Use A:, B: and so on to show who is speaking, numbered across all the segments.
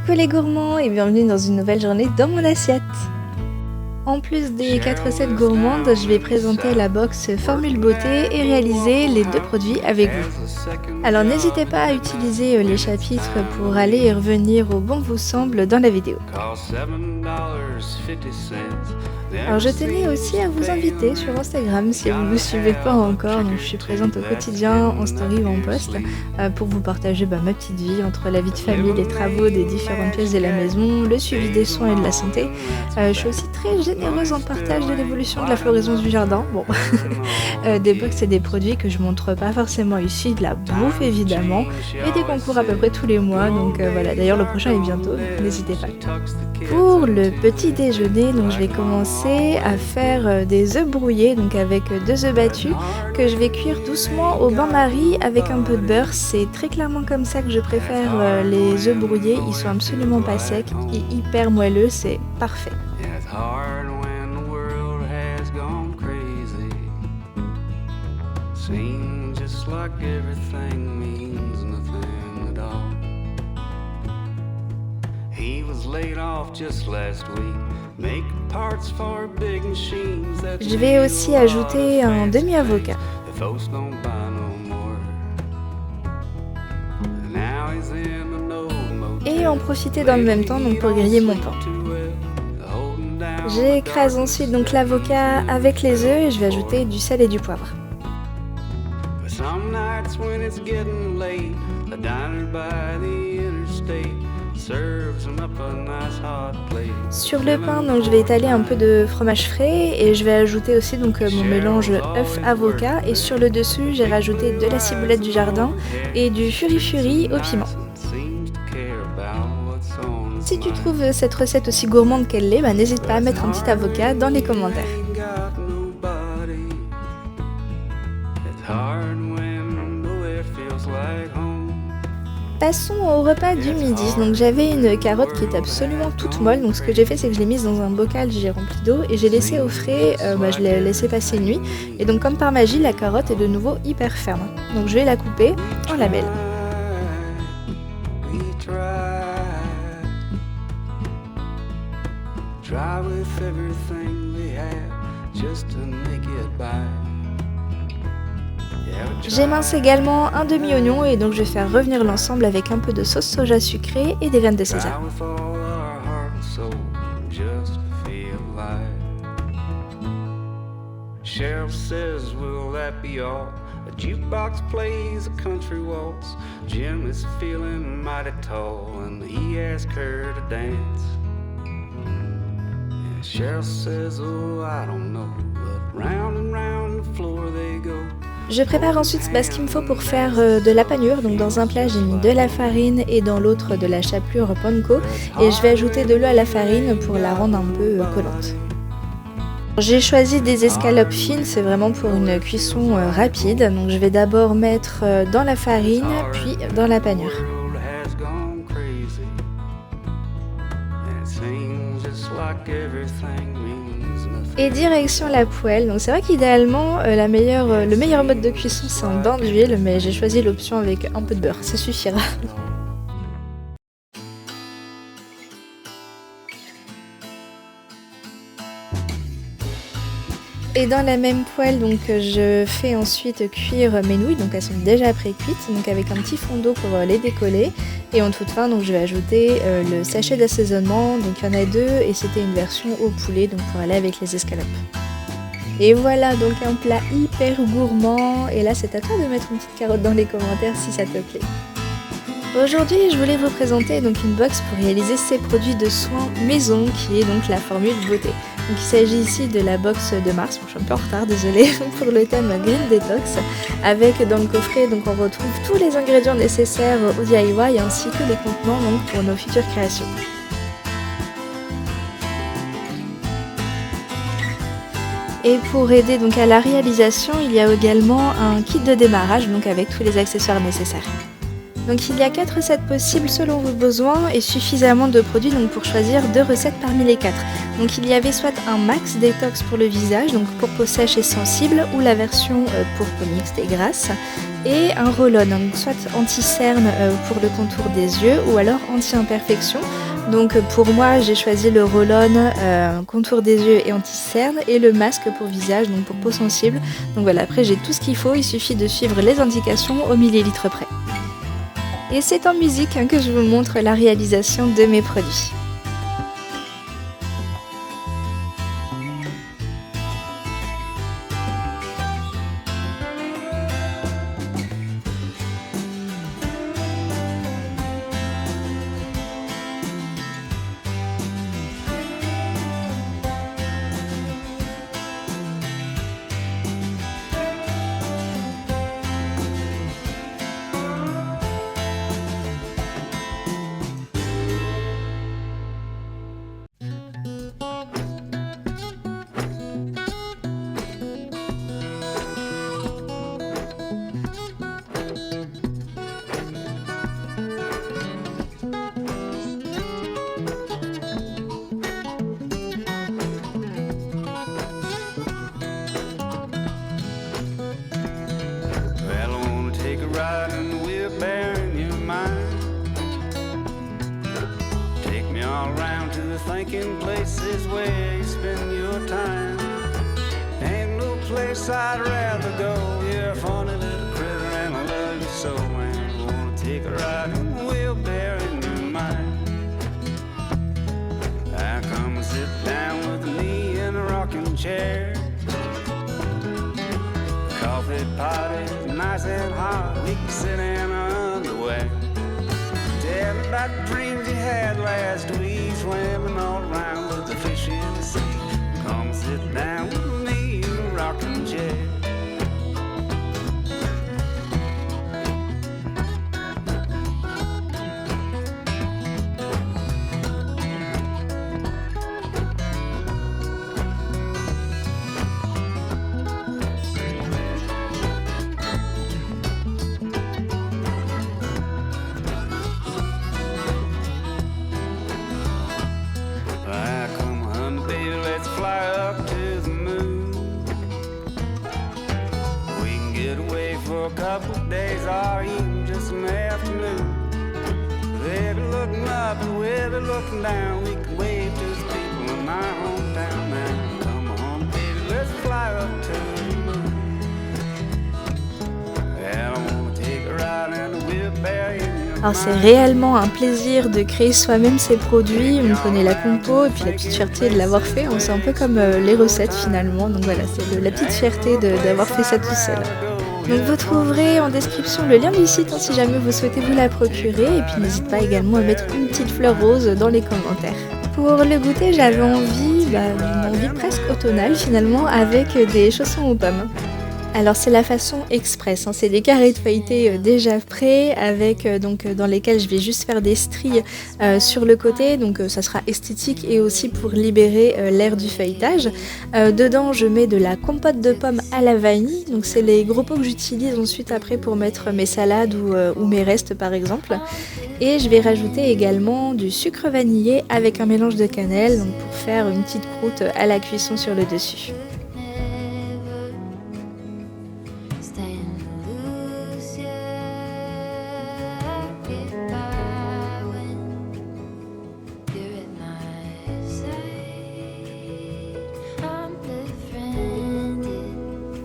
A: Coucou les gourmands et bienvenue dans une nouvelle journée dans mon assiette. En plus des 4 recettes gourmandes, je vais présenter la box Formule Beauté et réaliser les 2 produits avec vous. Alors n'hésitez pas à utiliser les chapitres pour aller et revenir au bon vous semble dans la vidéo. Alors je tenais aussi à vous inviter sur Instagram si vous ne me suivez pas encore, donc je suis présente au quotidien en story ou en post pour vous partager ma petite vie entre la vie de famille, les travaux des différentes pièces de la maison, le suivi des soins et de la santé. Je suis aussi très généreuse en partage de l'évolution de la floraison du jardin. Bon, des box et des produits que je montre pas forcément ici, de la bouffe évidemment, et des concours à peu près tous les mois, donc voilà, d'ailleurs le prochain est bientôt, donc n'hésitez pas. Pour le petit déjeuner, donc je vais commencer à faire des œufs brouillés, donc avec 2 œufs battus que je vais cuire doucement au bain-marie avec un peu de beurre. C'est très clairement comme ça que je préfère les œufs brouillés, ils sont absolument pas secs et hyper moelleux, c'est parfait. Je vais aussi ajouter un demi-avocat. Et en profiter dans le même temps donc pour griller mon pain. J'écrase ensuite donc l'avocat avec les œufs et je vais ajouter du sel et du poivre. Sur le pain, donc je vais étaler un peu de fromage frais et je vais ajouter aussi donc mon mélange œuf avocat, et sur le dessus j'ai rajouté de la ciboulette du jardin et du furi-furi au piment. Si tu trouves cette recette aussi gourmande qu'elle l'est, n'hésite pas à mettre un petit avocat dans les commentaires. Passons au repas du midi. Donc j'avais une carotte qui est absolument toute molle, donc ce que j'ai fait c'est que je l'ai mise dans un bocal, j'ai rempli d'eau et j'ai laissé au frais, je l'ai laissé passer une nuit, et donc comme par magie la carotte est de nouveau hyper ferme. Donc je vais la couper en lamelles. J'émince également un demi-oignon et donc je vais faire revenir l'ensemble avec un peu de sauce soja sucrée et des graines de sésame. Je prépare ensuite ce qu'il me faut pour faire de la panure. Donc dans un plat j'ai mis de la farine et dans l'autre de la chapelure panko, et je vais ajouter de l'eau à la farine pour la rendre un peu collante. J'ai choisi des escalopes fines, c'est vraiment pour une cuisson rapide. Donc je vais d'abord mettre dans la farine puis dans la panure. Et direction la poêle. Donc c'est vrai qu'idéalement le meilleur mode de cuisson c'est un bain d'huile, mais j'ai choisi l'option avec un peu de beurre, ça suffira. Et dans la même poêle, donc je fais ensuite cuire mes nouilles, donc elles sont déjà pré-cuites, donc avec un petit fond d'eau pour les décoller. Et en toute fin, donc je vais ajouter le sachet d'assaisonnement, donc il y en a 2 et c'était une version au poulet, donc pour aller avec les escalopes. Et voilà donc un plat hyper gourmand, et là c'est à toi de mettre une petite carotte dans les commentaires si ça te plaît. Aujourd'hui, je voulais vous présenter donc une box pour réaliser ces produits de soins maison qui est donc la Formule Beauté. Donc il s'agit ici de la box de mars, je suis un peu en retard, désolée, pour le thème Green Detox, avec dans le coffret donc on retrouve tous les ingrédients nécessaires au DIY ainsi que les contenants donc pour nos futures créations. Et pour aider donc à la réalisation, il y a également un kit de démarrage donc avec tous les accessoires nécessaires. Donc il y a 4 recettes possibles selon vos besoins et suffisamment de produits donc pour choisir 2 recettes parmi les 4. Donc il y avait soit un max détox pour le visage, donc pour peau sèche et sensible, ou la version pour peau mixte et grasse, et un roll-on, donc soit anti-cerne pour le contour des yeux ou alors anti-imperfection. Donc pour moi j'ai choisi le roll-on contour des yeux et anti-cerne et le masque pour visage, donc pour peau sensible. Donc voilà, après j'ai tout ce qu'il faut, il suffit de suivre les indications au millilitre près. Et c'est en musique que je vous montre la réalisation de mes produits.
B: Ride in the wheelbarrow in your mind. Take me all around to the thinking places where you spend your time. Ain't no place I'd rather go. You're a funny little critter and I love you so, man. I wanna take a ride in the wheelbarrow in your mind. I come and sit down with me in a rocking chair. Coffee pot is nice and hot. We can sit in our underwear. Tell me about the dreams you had last week, swimming all around with the fish in the sea. Come sit down with me in a rocking chair. A couple of days or even just an afternoon. Baby looking up and we'll be looking down. We can wave to the people in my hometown now. Come on, baby, let's fly up to the moon. And I wanna take a ride in the wheelbarrow in your
A: Alors c'est réellement un plaisir de créer soi-même ses produits, on connaît la compo et puis la petite fierté de l'avoir fait, c'est un peu comme les recettes finalement, donc voilà, c'est la petite fierté d'avoir fait ça tout seul. Donc vous trouverez en description le lien du site si jamais vous souhaitez vous la procurer et puis n'hésitez pas également à mettre une petite fleur rose dans les commentaires. Pour le goûter j'avais envie, d'une envie presque automnale finalement avec des chaussons aux pommes. Alors c'est la façon express, c'est des carrés de feuilleté déjà prêts avec dans lesquels je vais juste faire des stries sur le côté, donc ça sera esthétique et aussi pour libérer l'air du feuilletage. Dedans je mets de la compote de pommes à la vanille, donc c'est les gros pots que j'utilise ensuite après pour mettre mes salades ou mes restes par exemple. Et je vais rajouter également du sucre vanillé avec un mélange de cannelle, donc pour faire une petite croûte à la cuisson sur le dessus.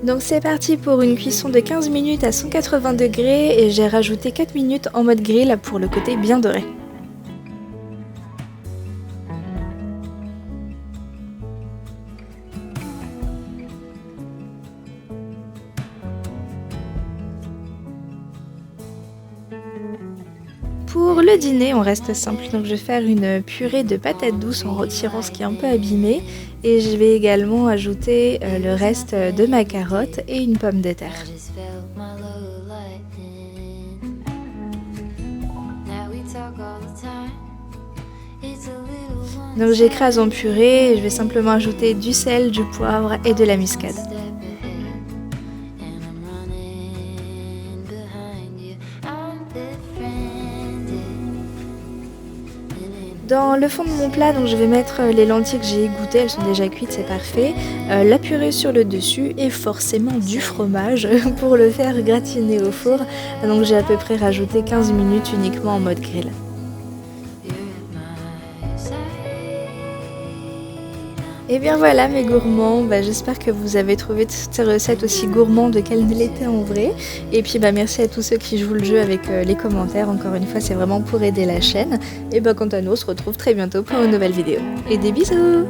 A: Donc c'est parti pour une cuisson de 15 minutes à 180 degrés et j'ai rajouté 4 minutes en mode grill pour le côté bien doré. Pour le dîner, on reste simple, donc je vais faire une purée de patates douces en retirant ce qui est un peu abîmé et je vais également ajouter le reste de ma carotte et une pomme de terre. Donc j'écrase en purée et je vais simplement ajouter du sel, du poivre et de la muscade. Dans le fond de mon plat, donc je vais mettre les lentilles que j'ai égouttées, elles sont déjà cuites, c'est parfait. La purée sur le dessus et forcément du fromage pour le faire gratiner au four. Donc j'ai à peu près rajouté 15 minutes uniquement en mode grill. Et bien voilà mes gourmands, j'espère que vous avez trouvé toutes ces recettes aussi gourmandes qu'elles ne l'étaient en vrai. Et puis merci à tous ceux qui jouent le jeu avec les commentaires, encore une fois c'est vraiment pour aider la chaîne. Et quant à nous on se retrouve très bientôt pour une nouvelle vidéo. Et des bisous!